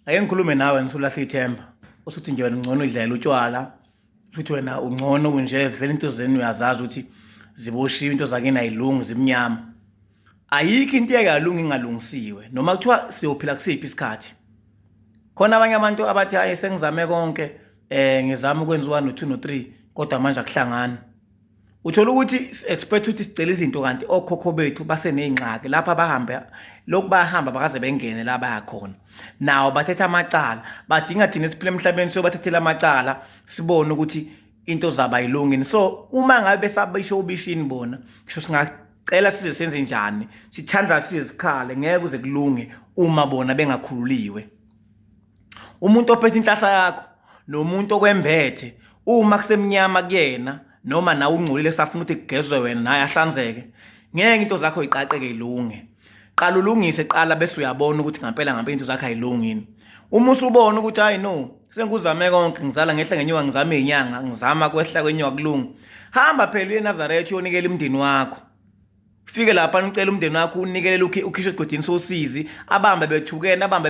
Ake ngikhulume nawe ngisulahle ithemba. Usuthi nje wena ungcono udlela utshwala. Futhi wena ungcono kunje vele into zenu uyazazi ukuthi ziboshiwe into zakini ayilungi zimnyama. Ayikho into eyalunga ingalungisiwe noma kuthiwa siyophila kusiphi isikhathi. Khona abanye abantu abathi hayi sengizame konke ngizama ukwenza 1 no 2 no 3 kodwa manje akuhlangani. Uthola ukuthi expect ukuthi sicela izinto kanti okhokho bethu basenezingxaki lapha bahamba lokhu bahamba bakaze bengene la bayakhona. Nawo bathetha amacala badinga thina siphile emhlabeni so bathethela amacala sibone ukuthi into zaba yilungini. So uma ngabe besabisho ubishini bona kusho singacela size senze njani sithandwa sizikhale ngeke kuze kulunge uma bona bengakhululiwe. Umuntu ophethe inhlahla yakho nomuntu okwembethe uma kusemnyama kuyena noma nawe ungcolile safuna ukuthi kugezwe wena naye ahlanzeke ngeke into zakho iqaqeke ilunge. Qala ulungise qala bese uyabona ukuthi ngempela into zakho ayilungini. Uma usubona ukuthi hayi no sengizame konke ngizala ngehla ngenyuka ngizame inyanga ngizama kwehla kwenyuka kulunga. Hamba phela eNazaretha uyonikela umndeni wakho. Fike lapha ucela umndeni wakho unikelele ukhishwe egodini sosizi abambe bethukene abambe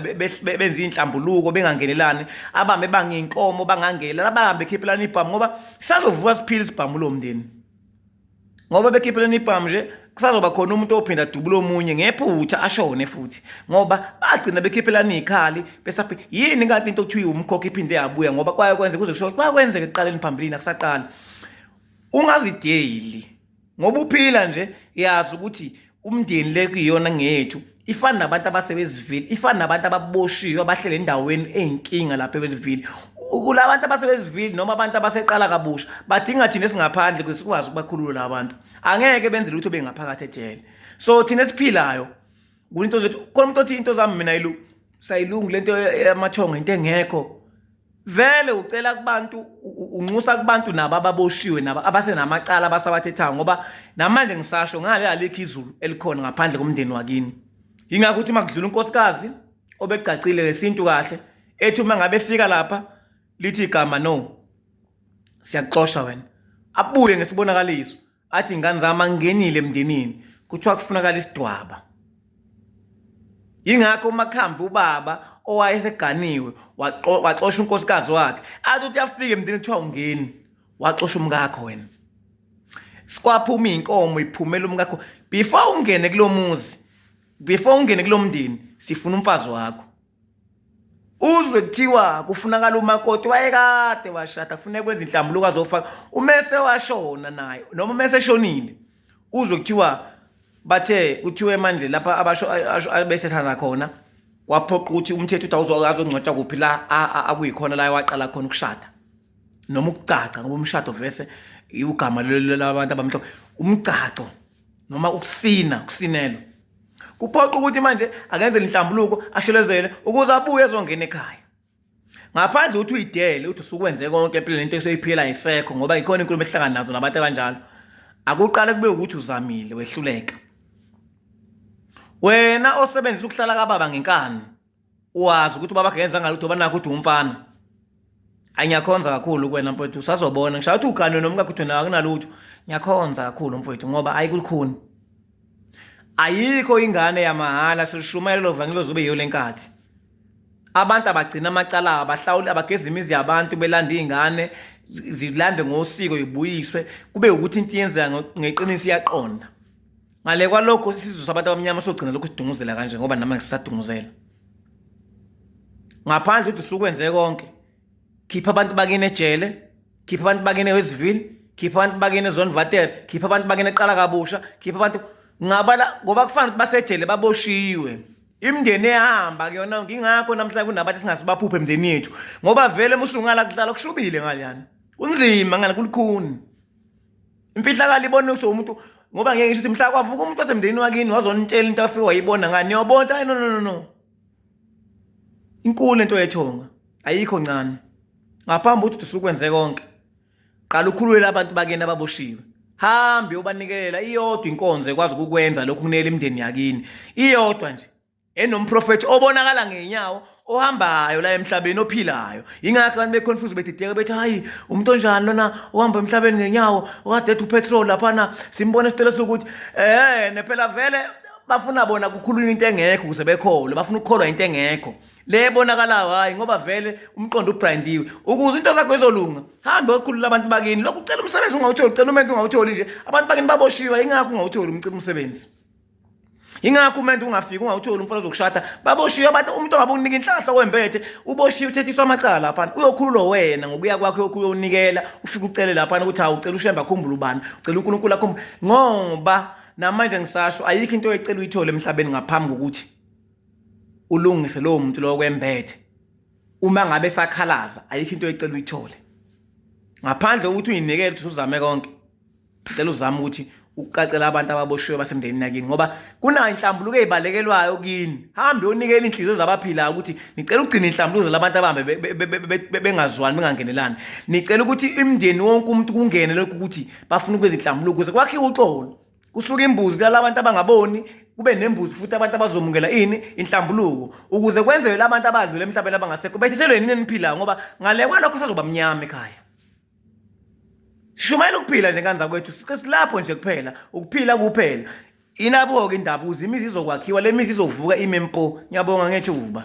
benza inhlambuluko bengangenelani abambe bangiyinkomo bangangela abambe bekhiphela ibhamu ngoba sisazovuka siphila isibhamu lo mndeni. Ngoba bekhiphela ibhamu nje kusazoba khona umuntu ophinda dubula omunye ngephutha ashone futhi ngoba bagcina bekhiphela ikhali besaphi yini kanti into okuthiwa umkhokha iphinde yabuya ngoba kwaye kwenze kuze kusho kwakwenze ekuqaleni phambili akusaqala. Ungazideli ngoba uphila nje yazi ukuthi umndeni le kuyiyona ngethu ifana nabantu abasebezivile ifana nabantu ababoshiwe abahlele endaweni eyinkinga lapha eVille. Kulabantu abasebezivile noma abantu abaseqala kabusha badinga thina singaphandle ukuthi sikwazi ukubakhulula labantu angeke benze lutho bengaphakathi ejele. So thina siphilayo kuninto zethu khona umuntu othi into zami mina sayilungu lento yamathongo into engekho. Vele ucela kubantu unxusa kubantu nabo ababoshiwe nabo abasenamacala abasabathethayo ngoba namanje ngisasho ngale alikho izulu elikhona ngaphandle komndeni wakini. Ingakho uthi makudlula unkosikazi obegcacile lesintu kahle ethi uma ngabe efika lapha lithi igama no siyaxoxa wena abuye ngesibonakaliso athi ingane zami angenile emndenini kuthiwa kufunakala isidwaba. Ingakho uMakhambi ubaba owayeseganiwe waxoxa unkosikazi wakhe athi uthi afike emndeni kuthiwa ungeni waxoxa umkakho wena. Sikwaphuma inkomo iphumela umkakho before ungene kulomuzi before ungene kulomndeni sifuna umfazi wakho. Uzwe kuthiwa kufunakala umakoti wayekade washada kufuneka kwenza inhlambuluko azofaka umese washona naye noma umese eshonile. Uzwe kuthiwa bathe kuthiwe manje lapha abasho abesethana khona kwaphoqa ukuthi umthetho uthi awuzongcotshwa kuphi la akuyikhona la waqala khona ukushada noma ukucaca ngoba umshado vese igama labantu abamhlophe umcaco noma ukusinelo kuphoqa ukuthi manje akenze inhlambuluko ashelezele ukuze abuye ezongena ekhaya. Ngaphandle uthi uyidele uthi usukwenze konke empilweni into esoyiphila isekho ngoba ikhona inkulumo ehlangana nazo nabantu abanjalo. Akuqala kube ukuthi uzamile wehluleka. Wena osebenzisa ukuhlala kababa ngenkani uwazi ukuthi ubaba kenza ngalutho banakho uthi umfana. Angiyakhonza kakhulu kuwena mfowethu usazobona ngisho uthi ugane nomkakho uthi nawe kunalutho ngiyakhonza kakhulu mfowethu ngoba ayikulukhuni. Ayikho ingane yamahala silishumayela lo vangelo zobe yiyo lenkathi. Abantu abagcina amacala abahlawuli abageza imizi yabantu belanda izingane zilande ngosiko ibuyiswe kube ukuthi into yenzeka ngeqiniso iyaqonda. Ngale kwalokho isizwe sabantu abamnyama sogcina lokho sidunguzela kanje ngoba nama ngisadunguzela. Ngaphandle ukuthi usukwenze konke khipha abantu bakene ejele khipha abantu bakene weZiville khipha abantu bakene eZonvatele khipha abantu bakene eqala kabusha khipha abantu ngabala ngoba kufanele ukuthi basejele baboshiwe. Imndeni ehamba kuyona ngingakho namhlanje kunabantu singasibaphuphe emndeni yethu ngoba vele musungala kudlala kushubile ngaliyana kunzima ngala kulukhuni. Imfihlakalo ibona ukuthi umuntu ngoba ngeke ngisho ukuthi mhla kwavuka umuntu wasemndeni wakini wazonitshela into afike wayibona ngani yobona hayi no inkulu into yethonga ayikho ncane. Ngaphambi ukuthi usukwenze konke qala ukhulule abantu bakene ababoshiwe. Hambe ubanikelela iyodwa inkonzo ekwazi ukukwenza lokhu kunele imndeni yakini iyodwa nje enomprofeti obonakala ngenyawo ohambayo la emhlabeni ophilayo. Ingakho abantu beconfuse bedideka bethi hayi umuntu onjani lona ohamba emhlabeni ngenyawo okade upetrol lapha na simbone isitelo sokuthi nephela vele bafuna bona kukhulunywa into engekho ukuze bekholwe, bafuna ukukholwa into engekho le ebonakalayo. Hayi ngoba vele umqondo ubrandiwe ukuze into zakho izolunga. Hambe ukukhulula abantu bakini, lokhu ucela umsebenzi ungawutholi, ucela umuntu ungawutholi nje. Abantu bakini baboshiwa, ingakho ungawutholi umsebenzi. Ingakho umuntu ungafika ungawutholi umfana ozokushada, baboshiwe abantu. Umuntu ongabe unika inhlahla kwembethe uboshiwe, uthethiswa amacala lapha. Uyokhululwa wena ngokuya kwakhe yokuyonikela, ufike ucele lapha ukuthi hawu ucela ushemba akhumbule ubani, ucela uNkulunkulu akhumbule. Ngoba namanje ngisasho ayikho into oyicela uyithole emhlabeni ngaphambi kokuthi ulungise lowo muntu lo kwembethe. Uma ngabe sakhalaza ayikho into oyicela uyithole ngaphandle ukuthi uyinikele ukuthi uzame konke. Cela uzame ukuthi ukucacela abantu ababoshiwe basemndenini yakini, ngoba kunayo inhlambuluko ezibalekelwayo kini. Hambe uyonikela inhliziyo zabaphilayo ukuthi nicela ugcina inhlambuluko labantu abahambe bengazwani, bengangenelani. Nicela ukuthi imndeni wonke umuntu kungene lokhu ukuthi bafuna ukwenza inhlambuluko ukuze kwakhiwe uxolo. Kusuka imbuzi labantu abangaboni kube nembuzi futhi abantu abazomukela inhlambuluko ukuze kwenziwe labantu abadlule emhlabeni abangasekho bethethelwe nini eniphilayo, ngoba ngale kwalokho sazoba mnyama ekhaya. Sishumayela ukuphila nje kanza kwethu, silapho nje kuphela, ukuphila kuphela. Inabo ke indaba uze imizi izokwakhiwa, le mizi izovuka imempo. Ngiyabonga ngethuba.